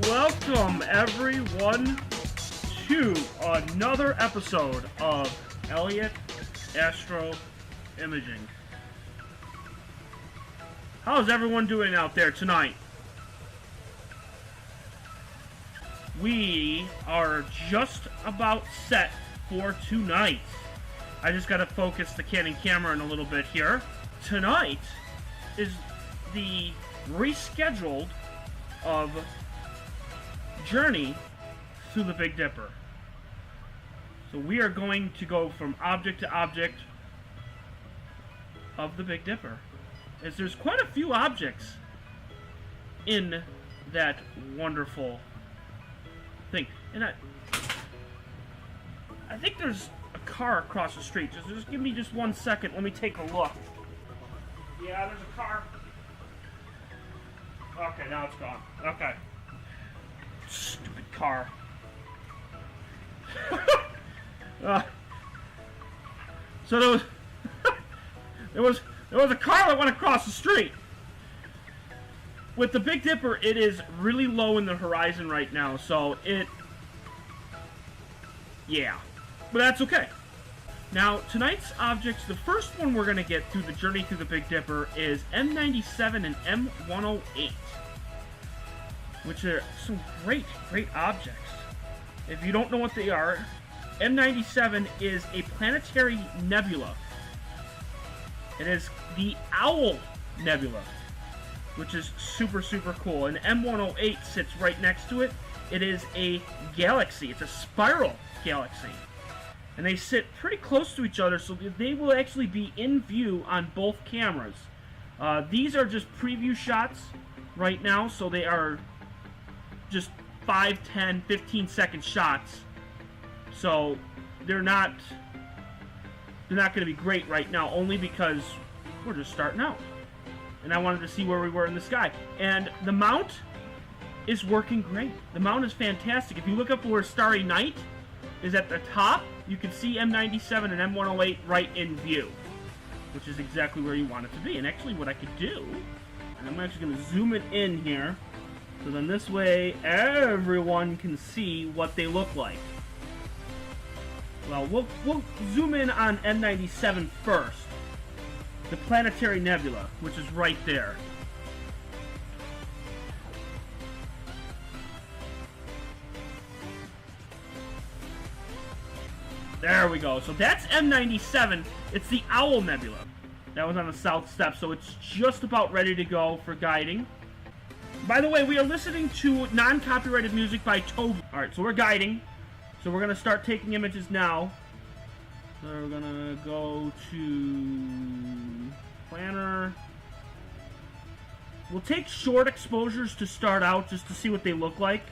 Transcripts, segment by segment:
welcome everyone to another episode of Elliot Astro-Imaging. How's everyone doing out there tonight? We are just about set for tonight. I just gotta focus the Canon camera in a little bit here. Tonight is the rescheduled of journey through the Big Dipper. So we are going to go from object to object of the Big Dipper, as there's quite a few objects in that wonderful thing. And I think there's a car across the street. Just give me just 1 second. Let me take a look. Yeah, there's a car. Okay, now it's gone. Okay. Stupid car. So there was a car that went across the street. With the Big Dipper, it is really low in the horizon right now, so yeah. But that's okay. Now, tonight's objects, the first one we're going to get through the journey through the Big Dipper is M97 and M108, which are some great objects. If you don't know what they are, M97 is a planetary nebula. It is the Owl Nebula, which is super cool. And M108 sits right next to it. It is a galaxy. It's a spiral galaxy. And they sit pretty close to each other, so they will actually be in view on both cameras. These are just preview shots right now, so they are just 5, 10, 15 second shots. So they're not going to be great right now, only because we're just starting out. And I wanted to see where we were in the sky. And the mount is working great. The mount is fantastic. If you look up where Starry Night is at the top, you can see M97 and M108 right in view, which is exactly where you want it to be. And actually what I could do, and I'm actually going to zoom it in here, so then this way everyone can see what they look like. Well, we'll zoom in on M97 first. The planetary nebula, which is right there. There we go. So that's M97. It's the Owl Nebula. That was on the south step, so it's just about ready to go for guiding. By the way, we are listening to non-copyrighted music by Toby. Alright, so we're guiding. So we're going to start taking images now. So we're going to go to planner. We'll take short exposures to start out just to see what they look like.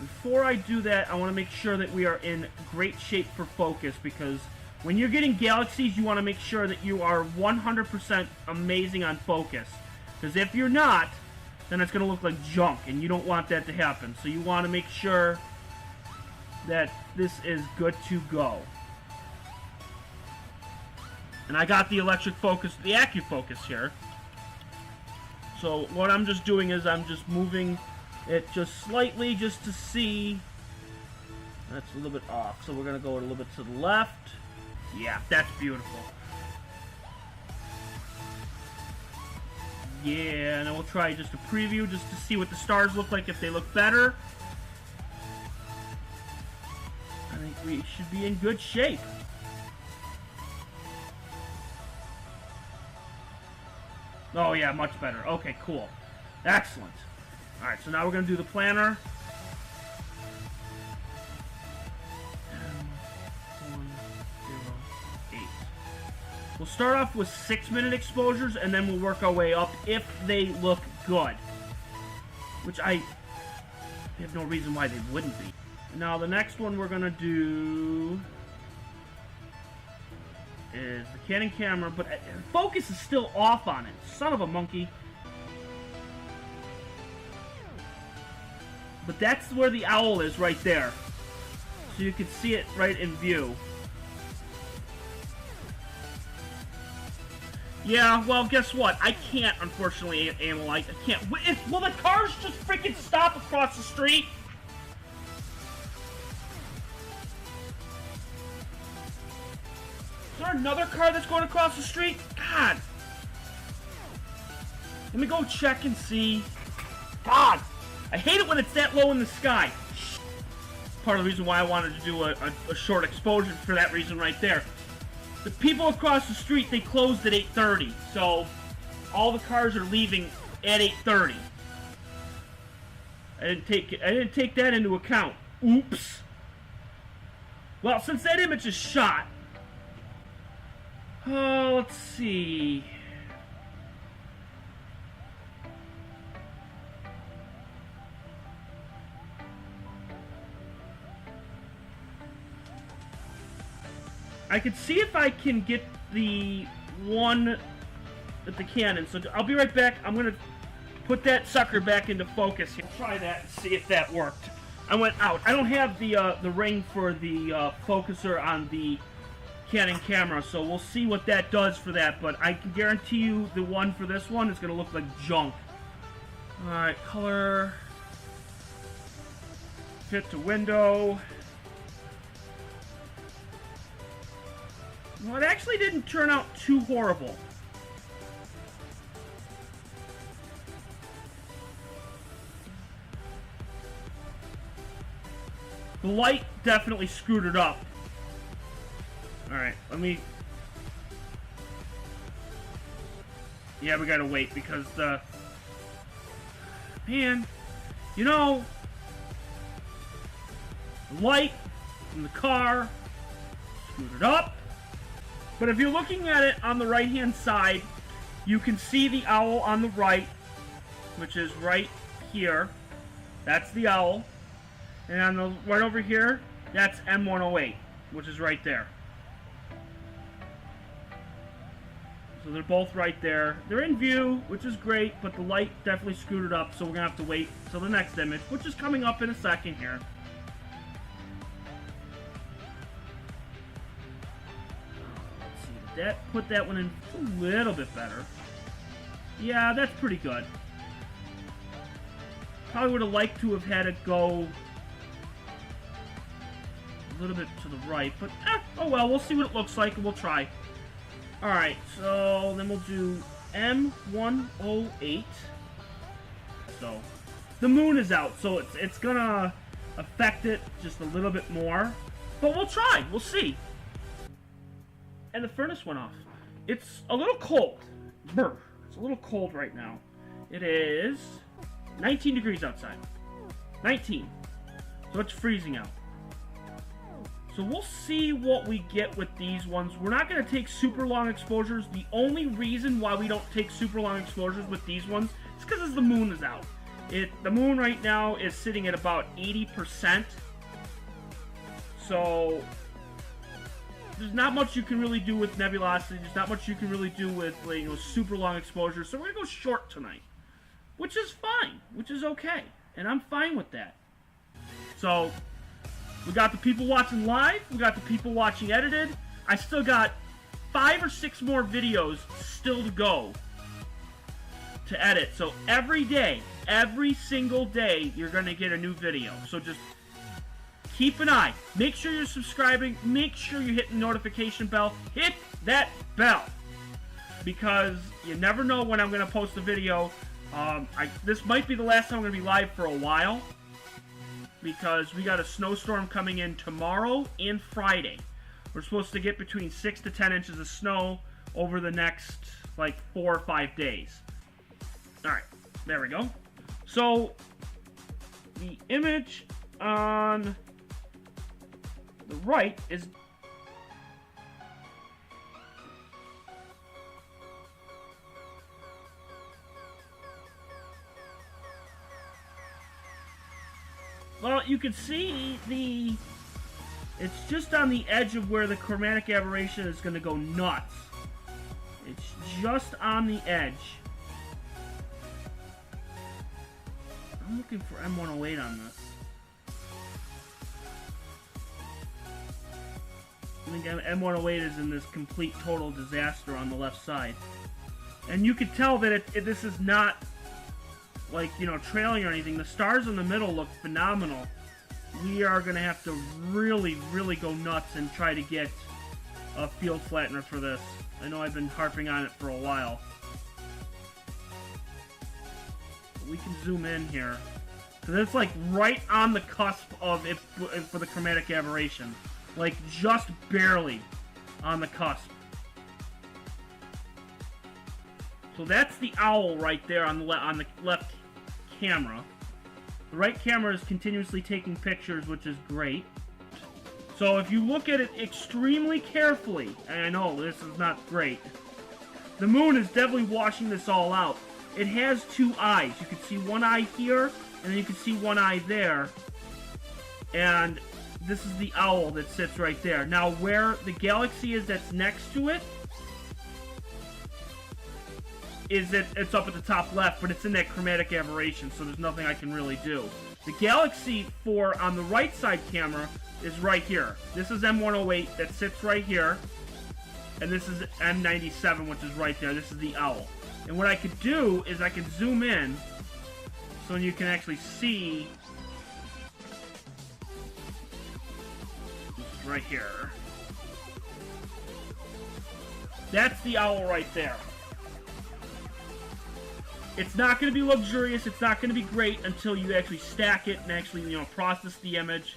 Before I do that, I want to make sure that we are in great shape for focus, because when you're getting galaxies, you want to make sure that you are 100% amazing on focus. Because if you're not, then it's going to look like junk, and you don't want that to happen. So you want to make sure that this is good to go. And I got the electric focus, the AccuFocus here. So what I'm just doing is I'm just moving it just slightly just to see. That's a little bit off, so we're going to go a little bit to the left. Yeah, that's beautiful. Yeah, and then we'll try just a preview just to see what the stars look like, if they look better. I think we should be in good shape. Oh yeah, much better. Okay, cool. Excellent. Alright, so now we're going to do the planner. M108. We'll start off with 6-minute exposures, and then we'll work our way up if they look good. Which I have no reason why they wouldn't be. Now the next one we're going to do is the Canon camera, but focus is still off on it. Son of a monkey. But that's where the owl is, right there. So you can see it right in view. Yeah, well, guess what? I can't, unfortunately, Amolite. I can't. Will the cars just freaking stop across the street? Is there another car that's going across the street? God. Let me go check and see. God. I hate it when it's that low in the sky. Part of the reason why I wanted to do a short exposure for that reason right there. The people across the street, they closed at 8:30, so all the cars are leaving at 8:30. I didn't take that into account. Oops. Well, since that image is shot, let's see. I could see if I can get the one with the cannon. So I'll be right back. I'm going to put that sucker back into focus here. I'll try that and see if that worked. I went out. I don't have the ring for the focuser on the Canon camera, so we'll see what that does for that. But I can guarantee you the one for this one is going to look like junk. Alright, color. Fit to window. Well, it actually didn't turn out too horrible. The light definitely screwed it up. Alright, let me... Yeah, we gotta wait because the... Man, you know... The light from the car screwed it up. But if you're looking at it on the right-hand side, you can see the owl on the right, which is right here. That's the owl. And on the right over here, that's M108, which is right there. So they're both right there. They're in view, which is great, but the light definitely screwed it up, so we're going to have to wait till the next image, which is coming up in a second here. That put that one in a little bit better. Yeah, that's pretty good. Probably would have liked to have had it go a little bit to the right, but oh well, we'll see what it looks like and we'll try. Alright, so then we'll do M108. So the moon is out, so it's gonna affect it just a little bit more. But we'll try, we'll see. And the furnace went off. It's a little cold. Brr. It's a little cold right now. It is 19 degrees outside. 19. So it's freezing out. So we'll see what we get with these ones. We're not going to take super long exposures. The only reason why we don't take super long exposures with these ones is because the moon is out. The moon right now is sitting at about 80%. So there's not much you can really do with nebulosity. There's not much you can really do with, like, you know, super long exposure. So we're going to go short tonight, which is fine, which is okay. And I'm fine with that. So we got the people watching live. We got the people watching edited. I still got 5 or 6 more videos still to go to edit. So every day, every single day, you're going to get a new video. So just keep an eye. Make sure you're subscribing. Make sure you're hitting the notification bell. Hit that bell. Because you never know when I'm going to post a video. This might be the last time I'm going to be live for a while. Because we got a snowstorm coming in tomorrow and Friday. We're supposed to get between 6 to 10 inches of snow over the next, like, 4 or 5 days. Alright, there we go. So, the image on the right is... Well, you can see it's just on the edge of where the chromatic aberration is going to go nuts. It's just on the edge. I'm looking for M108 on this. And again, M108 is in this complete total disaster on the left side. And you can tell that this is not, like, you know, trailing or anything. The stars in the middle look phenomenal. We are going to have to really, really go nuts and try to get a field flattener for this. I know I've been harping on it for a while. But we can zoom in here. Because it's like right on the cusp of it for the chromatic aberration. Like just barely on the cusp. So that's the owl right there on the left camera. The right camera is continuously taking pictures, which is great. So if you look at it extremely carefully, and I know this is not great, the moon is definitely washing this all out. It has two eyes. You can see one eye here, and then you can see one eye there. And this is the owl that sits right there. Now where the galaxy is that's next to it, it's up at the top left, but it's in that chromatic aberration, so there's nothing I can really do. The galaxy on the right side camera is right here. This is M108 that sits right here, and this is M97, which is right there. This is the owl. And what I could do is I could zoom in so you can actually see right here. That's the owl right there. It's not going to be luxurious, it's not going to be great until you actually stack it and actually, you know, process the image.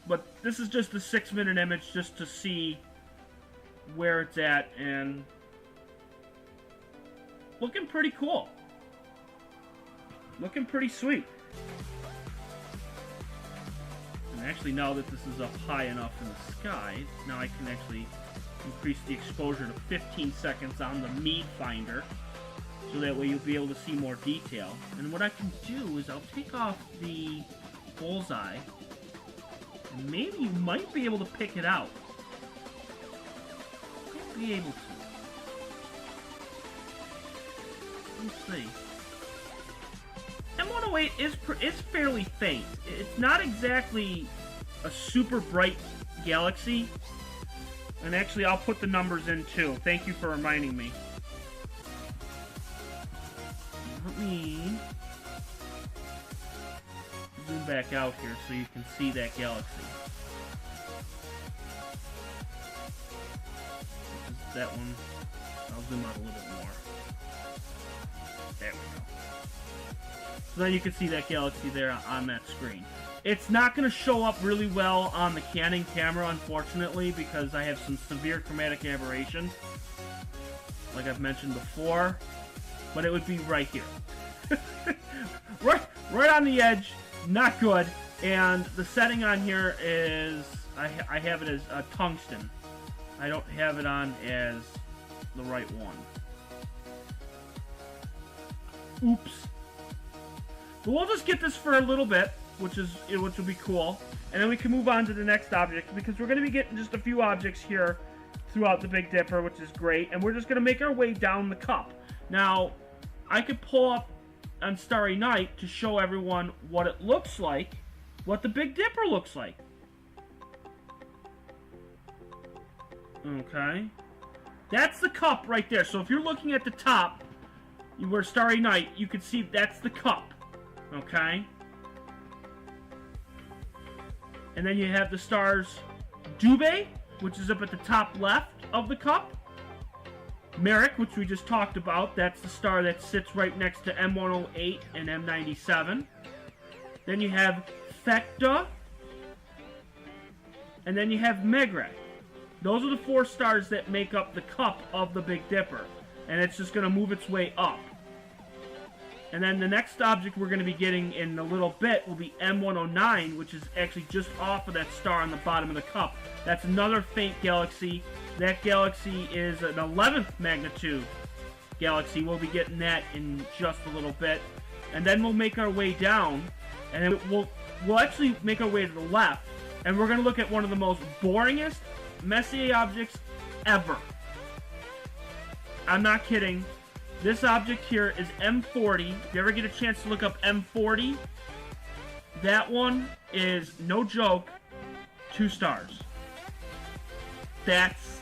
But this is just a 6-minute image just to see where it's at, and looking pretty cool. Looking pretty sweet. And actually, now that this is up high enough in the sky, now I can actually increase the exposure to 15 seconds on the mead finder. So that way you'll be able to see more detail. And what I can do is I'll take off the bullseye. And maybe you might be able to pick it out. Might be able to. Let's see. M108 is fairly faint. It's not exactly a super bright galaxy. And actually, I'll put the numbers in too. Thank you for reminding me. Let me zoom back out here so you can see that galaxy. That one, I'll zoom out a little bit more. There we go. So then you can see that galaxy there on that screen. It's not going to show up really well on the Canon camera, unfortunately, because I have some severe chromatic aberration, like I've mentioned before. But it would be right here. right on the edge, not good. And the setting on here is, I have it as a tungsten. I don't have it on as the right one. Oops. But we'll just get this for a little bit, which will be cool. And then we can move on to the next object, because we're going to be getting just a few objects here throughout the Big Dipper, which is great. And we're just going to make our way down the cup. Now, I could pull up on Starry Night to show everyone what it looks like, what the Big Dipper looks like. Okay. That's the cup right there. So if you're looking at the top, where Starry Night, you can see that's the cup. Okay. And then you have the stars Dubhe, which is up at the top left of the cup. Merrick, which we just talked about, that's the star that sits right next to M108 and M97. Then you have Thecta, and then you have Megre. Those are the 4 stars that make up the cup of the Big Dipper, and it's just going to move its way up. And then the next object we're going to be getting in a little bit will be M109, which is actually just off of that star on the bottom of the cup. That's another faint galaxy. That galaxy is an 11th magnitude galaxy. We'll be getting that in just a little bit. And then we'll make our way down, and then we'll actually make our way to the left, and we're going to look at one of the most boringest Messier objects ever. I'm not kidding. This object here is M40. If you ever get a chance to look up M40, that one is, no joke, 2 stars. That's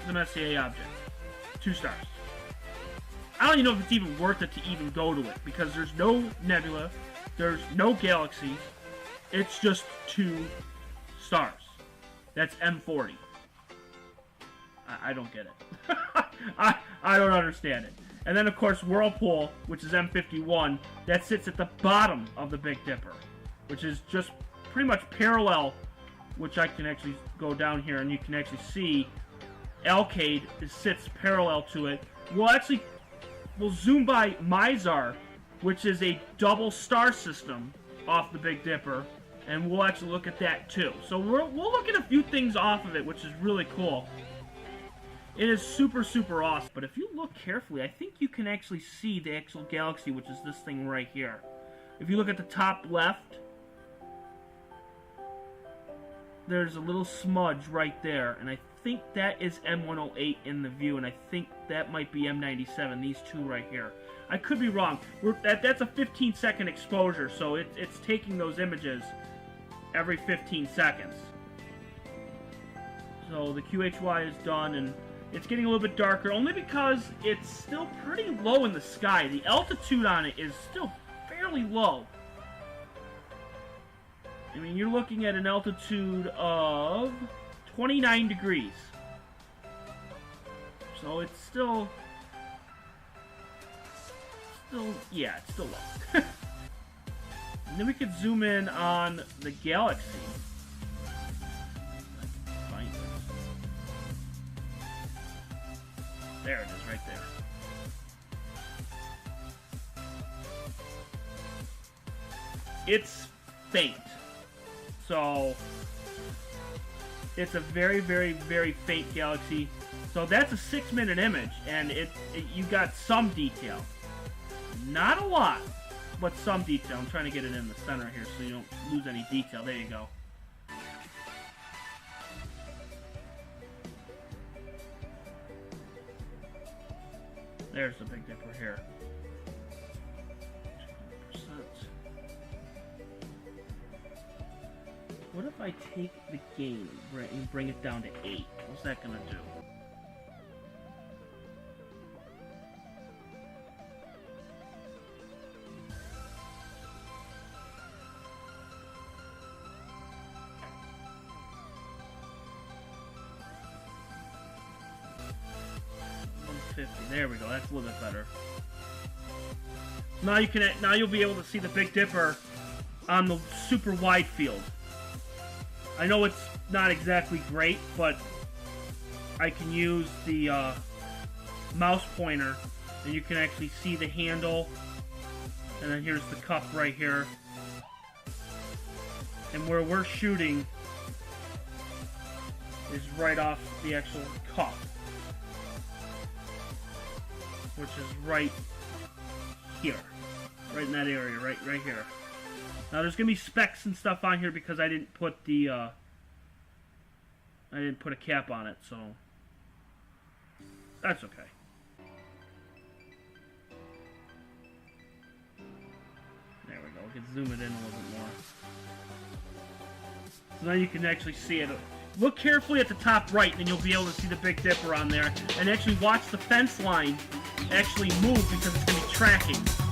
the Messier object. 2 stars. I don't even know if it's even worth it to even go to it, because there's no nebula, there's no galaxies, it's just 2 stars. That's M40. I don't get it. I don't understand it. And then, of course, Whirlpool, which is M51, that sits at the bottom of the Big Dipper, which is just pretty much parallel, which I can actually go down here and you can actually see Alcade sits parallel to it. We'll zoom by Mizar, which is a double star system off the Big Dipper, and we'll actually look at that too. So we'll look at a few things off of it, which is really cool. It is super, super awesome. But if you look carefully, I think you can actually see the actual galaxy, which is this thing right here. If you look at the top left, there's a little smudge right there, and I think that is M108 in the view, and I think that might be M97, these 2 right here. I could be wrong. That's a 15-second exposure, so it's taking those images every 15 seconds. So the QHY is done, and it's getting a little bit darker, only because it's still pretty low in the sky. The altitude on it is still fairly low. I mean, you're looking at an altitude of 29 degrees. So it's still, yeah, it's still low. And then we could zoom in on the galaxy. Find it. There it is, right there. It's faint. So it's a very, very, very faint galaxy. So that's a 6-minute image, and you got some detail. Not a lot, but some detail. I'm trying to get it in the center here so you don't lose any detail. There you go. There's the Big Dipper here. 200%. What if I take the gain and bring it down to 8? What's that gonna do? There we go. That's a little bit better. Now you'll be able to see the Big Dipper on the super wide field. I know it's not exactly great, but I can use the mouse pointer, and you can actually see the handle. And then here's the cup right here. And where we're shooting is right off the actual cup, which is right here, right in that area, right here. Now there's gonna be specs and stuff on here because I didn't put the I didn't put a cap on it, so that's okay. There we go. We can zoom it in a little bit more. So now you can actually see it. Look carefully at the top right, and you'll be able to see the Big Dipper on there, and actually watch the fence line actually move because it's going to be tracking.